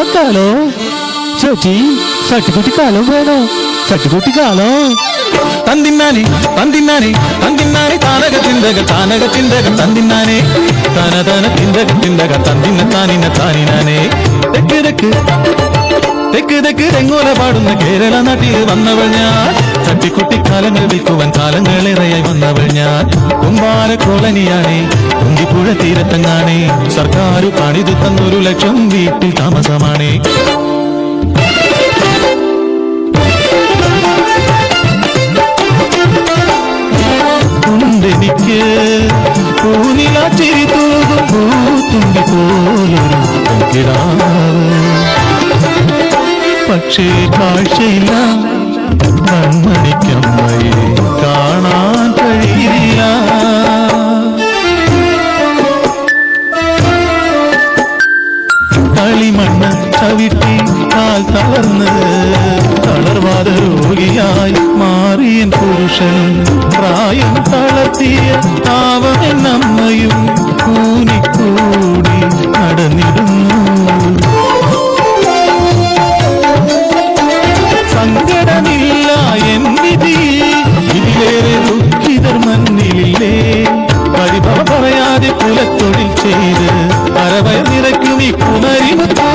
കാലോ ചേച്ചി സട്ടിക്കുട്ടി കാലം വേണോ സട്ടിക്കുട്ടി കാലോ തന്തിന്നാനെ തന്തിന്നാനെ തന്തിന്നാനെ താനക തിന്തക തന്തിന്നാനെ തന തന തിന്തക തിന്തക തന്തിന്ന താനിന്ന താനിനാനെ തെക്ക് തെക്ക് തെക്ക് തെക്ക് തെങ്ങോല പാടുന്ന കേരള നാട്ടിൽ വന്നവൾ ഞാൻ ചട്ടിക്കുട്ടിക്കാലങ്ങൾ വിൽക്കുവാൻ കാലങ്ങളേറെയായി വന്നവൾ ഞാൻ കുമ്പാര കോളനിയാണേ കുന്തിപ്പുഴ തീരത്തങ്ങാണേ സർക്കാർ പണിതു തന്നൊരു ലക്ഷം വീട്ടിൽ താമസമാണേ എനിക്ക് പൂനിലാച്ചിരി തൂകും പൂത്തുമ്പി പോലൊരു കിടാവ് പക്ഷേ കാഴ്ചയില്ല കൺമണിക്കമ്മയെ കാണാൻ കഴിയില്ല കളിമണ്ണ് ചവിട്ടി കാൽ തളർന്ന് തളർവാദ രോഗിയായി മാറിയൻ പുരുഷൻ പ്രായം തളർത്തിയ പാവമെന്നമ്മയും കൂനിക്കൂടി നടന്നിടുന്നു സങ്കടമില്ല എൻ വിധി ഇതിലേറെ ദുഃഖിതർ മണ്ണിലില്ലേ പരിഭവ പറയാതെ കുലത്തൊഴിൽ ചെയ്ത് അരവയ നിറയ്ക്കും ഈ കുമരിമുത്തോ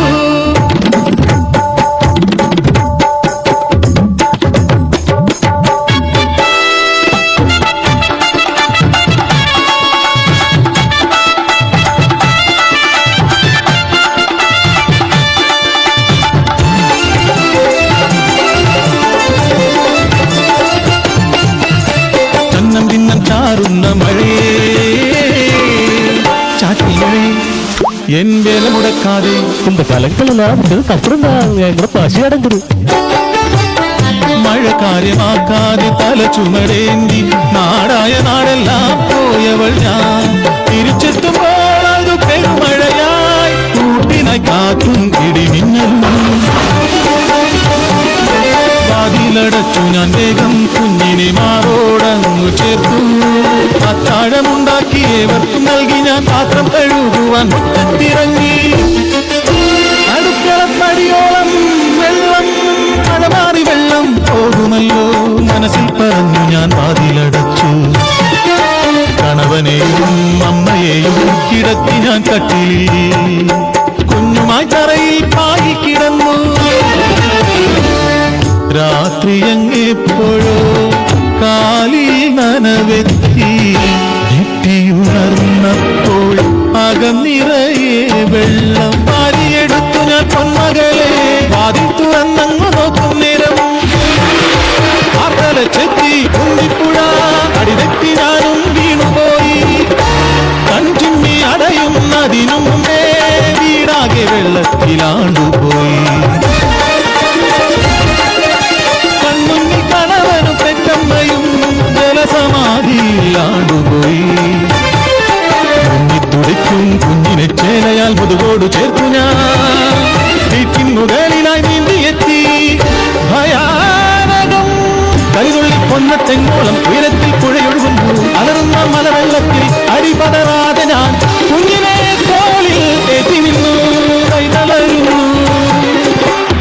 എൻ വേല മുടക്കാതെ இந்த கலங்களெல்லாம் அப்புறம் தான் எங்களை பசி அടங்குது മഴ കാര്യമാക്കാതെ തല ചുമടേന്തി നാടായ നാടെല്ലാം പോയവൾ ഞാൻ തിരിച്ചെത്തുമ്പോൾ അത് പെരുമഴയായി കൂട്ടിനായി കാറ്റും ഇടിമിന്നലും വാതിലടച്ചു ഞാൻ വേഗം കുഞ്ഞിനെ മാറോടങ്ങു ചേർത്തു അത്താഴമുണ്ടാക്കി ഏവർക്കും നൽകി ഞാൻ പാത്രം കഴുകുവാൻ മുറ്റത്തിറങ്ങി അടുക്കളപ്പടിയോളം വെള്ളം മഴമാറി വെള്ളം പോകുമല്ലോ മനസ്സിൽ പറഞ്ഞു ഞാൻ വാതിലടച്ചു കണവനെയും അമ്മയെയും കിടത്തി ഞാൻ കട്ടിലിൽ കുഞ്ഞുമായി തറയിൽ പായി കിടന്നു രാത്രി എങ്ങെപ്പോഴോ കാലിൽ നനവെത്തി ഞെട്ടിയുണർന്നപ്പോൾ അകം നിറയെ വെള്ളം പാരിയെടുത്തു ഞാൻ പൊന്മകളെ വാതിൽ തുറന്നങ്ങു നോക്കും നേരം ചെത്തി കുന്നിപ്പുഴ അടിതെറ്റി ഞാനും വീണുപോയി കൺചുമ്മി അടയുന്നതിനും മുമ്പേ വീടാകെ വെള്ളത്തിലാണ്ടുപോയി കൺമുന്നിൽ കണവനും പെറ്റമ്മയും ജലസമാധിയിലാണ്ടുപോയി തുടിക്കും കുഞ്ഞിനെ ചേലയാൽ മുതുകോട് ചേർത്തു ഞാൻ വീട്ടിൻ മുകളിലായി നീന്തിയെത്തി ഭയാനകം കരിതുള്ളി കൊന്ന തെങ്ങോളം ഉയരത്തിൽ പുഴയൊഴുകുന്നു അലറുന്ന മലവെള്ളത്തിൽ അടിപതറാതെ ഞാൻ കുഞ്ഞിനെ തോളിൽ ഏറ്റി നിന്നു കൈ തളരുന്നു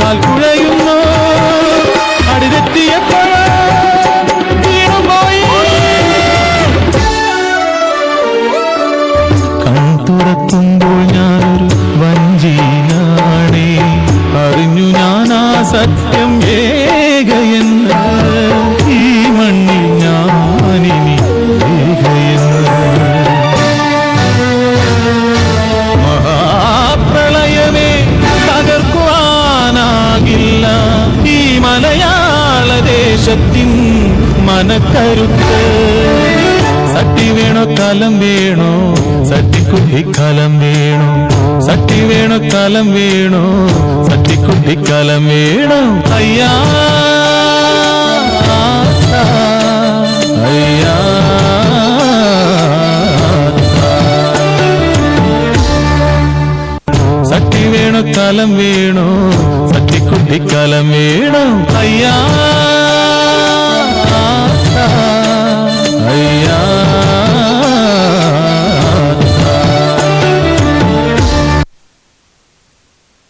കാൽ കുഴയുന്നു അടിതെത്തിയപ്പോഴോ വീണുപോയി തുറക്കുമ്പോൾ ഞാനൊരു വഞ്ചിനാണേ അറിഞ്ഞു ഞാൻ ആ സത്യം ഏകയെന്ന് ഈ മണ്ണിൽ ഞാനിനി ഏകയെന്ന് മഹാപ്രളയമേ തകർക്കുവാനാകില്ല ഈ മലയാള ദേശത്തിൻ മനക്കരുത്ത് സട്ടി വേണോ കലം വേണോ സട്ടിക്കുട്ടിക്കാലം വേണോ സട്ടി വേണോ കലം വേണോ സട്ടിക്കുട്ടിക്കാലം വേണോ അയ്യാ അയ്യാ സട്ടി വേണോ കലം വേണോ സട്ടിക്കുട്ടിക്കാലം വേണോ അയ്യാ